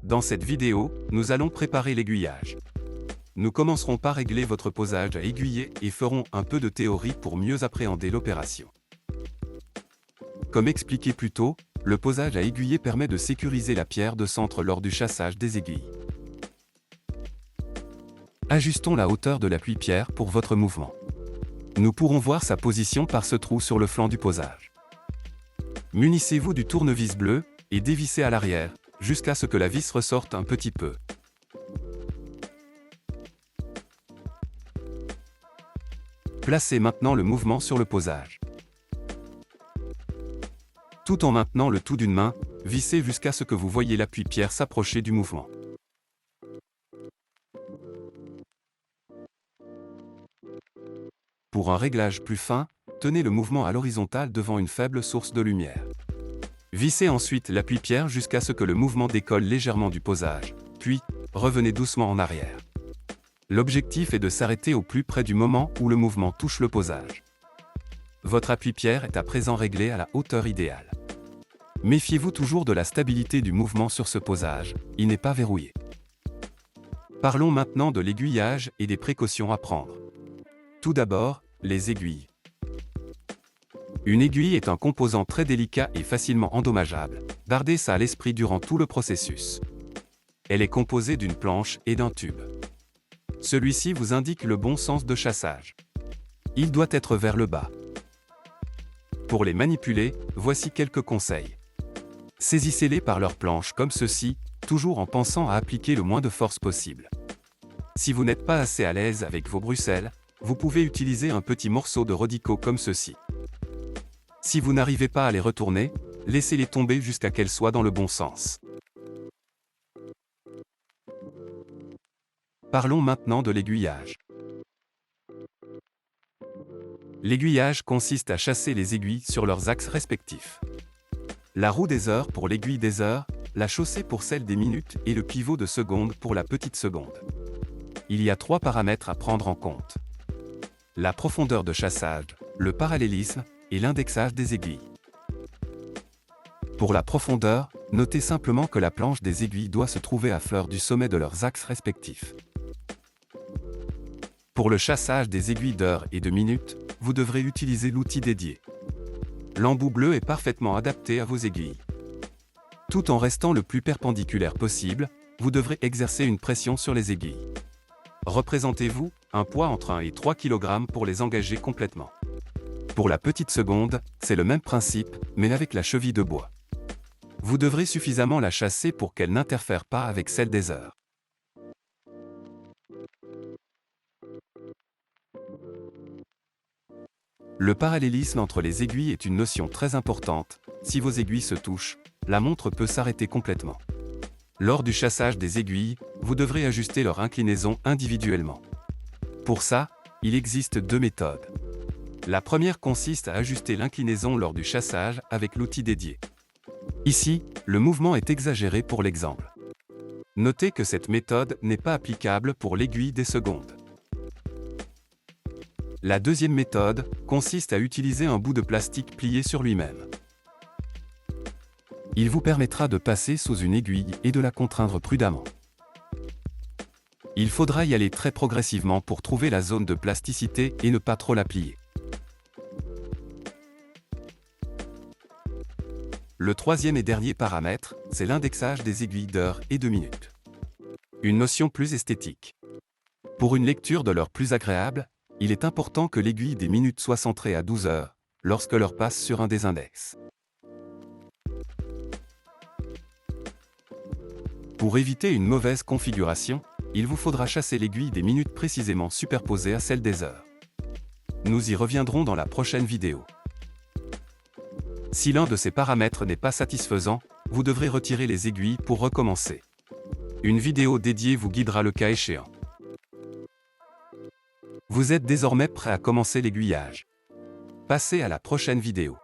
Dans cette vidéo, nous allons préparer l'aiguillage. Nous commencerons par régler votre posage à aiguiller et ferons un peu de théorie pour mieux appréhender l'opération. Comme expliqué plus tôt, le posage à aiguiller permet de sécuriser la pierre de centre lors du chassage des aiguilles. Ajustons la hauteur de l'appui-pierre pour votre mouvement. Nous pourrons voir sa position par ce trou sur le flanc du posage. Munissez-vous du tournevis bleu et dévissez à l'arrière, jusqu'à ce que la vis ressorte un petit peu. Placez maintenant le mouvement sur le posage. Tout en maintenant le tout d'une main, vissez jusqu'à ce que vous voyez l'appui-pierre s'approcher du mouvement. Pour un réglage plus fin, tenez le mouvement à l'horizontale devant une faible source de lumière. Vissez ensuite l'appui-pierre jusqu'à ce que le mouvement décolle légèrement du posage, puis revenez doucement en arrière. L'objectif est de s'arrêter au plus près du moment où le mouvement touche le posage. Votre appui-pierre est à présent réglé à la hauteur idéale. Méfiez-vous toujours de la stabilité du mouvement sur ce posage, il n'est pas verrouillé. Parlons maintenant de l'aiguillage et des précautions à prendre. Tout d'abord, les aiguilles. Une aiguille est un composant très délicat et facilement endommageable. Gardez ça à l'esprit durant tout le processus. Elle est composée d'une planche et d'un tube. Celui-ci vous indique le bon sens de chassage. Il doit être vers le bas. Pour les manipuler, voici quelques conseils. Saisissez-les par leur planche comme ceci, toujours en pensant à appliquer le moins de force possible. Si vous n'êtes pas assez à l'aise avec vos bruxelles, vous pouvez utiliser un petit morceau de rodico comme ceci. Si vous n'arrivez pas à les retourner, laissez-les tomber jusqu'à qu'elles soient dans le bon sens. Parlons maintenant de l'aiguillage. L'aiguillage consiste à chasser les aiguilles sur leurs axes respectifs. La roue des heures pour l'aiguille des heures, la chaussée pour celle des minutes et le pivot de seconde pour la petite seconde. Il y a 3 paramètres à prendre en compte. La profondeur de chassage, le parallélisme et l'indexage des aiguilles. Pour la profondeur, notez simplement que la planche des aiguilles doit se trouver à fleur du sommet de leurs axes respectifs. Pour le chassage des aiguilles d'heure et de minutes, vous devrez utiliser l'outil dédié. L'embout bleu est parfaitement adapté à vos aiguilles. Tout en restant le plus perpendiculaire possible, vous devrez exercer une pression sur les aiguilles. Représentez-vous un poids entre 1 et 3 kg pour les engager complètement. Pour la petite seconde, c'est le même principe, mais avec la cheville de bois. Vous devrez suffisamment la chasser pour qu'elle n'interfère pas avec celle des heures. Le parallélisme entre les aiguilles est une notion très importante. Si vos aiguilles se touchent, la montre peut s'arrêter complètement. Lors du chassage des aiguilles, vous devrez ajuster leur inclinaison individuellement. Pour ça, il existe 2 méthodes. La première consiste à ajuster l'inclinaison lors du chassage avec l'outil dédié. Ici, le mouvement est exagéré pour l'exemple. Notez que cette méthode n'est pas applicable pour l'aiguille des secondes. La deuxième méthode consiste à utiliser un bout de plastique plié sur lui-même. Il vous permettra de passer sous une aiguille et de la contraindre prudemment. Il faudra y aller très progressivement pour trouver la zone de plasticité et ne pas trop la plier. Le troisième et dernier paramètre, c'est l'indexage des aiguilles d'heure et de minutes. Une notion plus esthétique. Pour une lecture de l'heure plus agréable, il est important que l'aiguille des minutes soit centrée à 12 heures, lorsque l'heure passe sur un des index. Pour éviter une mauvaise configuration, il vous faudra chasser l'aiguille des minutes précisément superposée à celle des heures. Nous y reviendrons dans la prochaine vidéo. Si l'un de ces paramètres n'est pas satisfaisant, vous devrez retirer les aiguilles pour recommencer. Une vidéo dédiée vous guidera le cas échéant. Vous êtes désormais prêt à commencer l'aiguillage. Passez à la prochaine vidéo.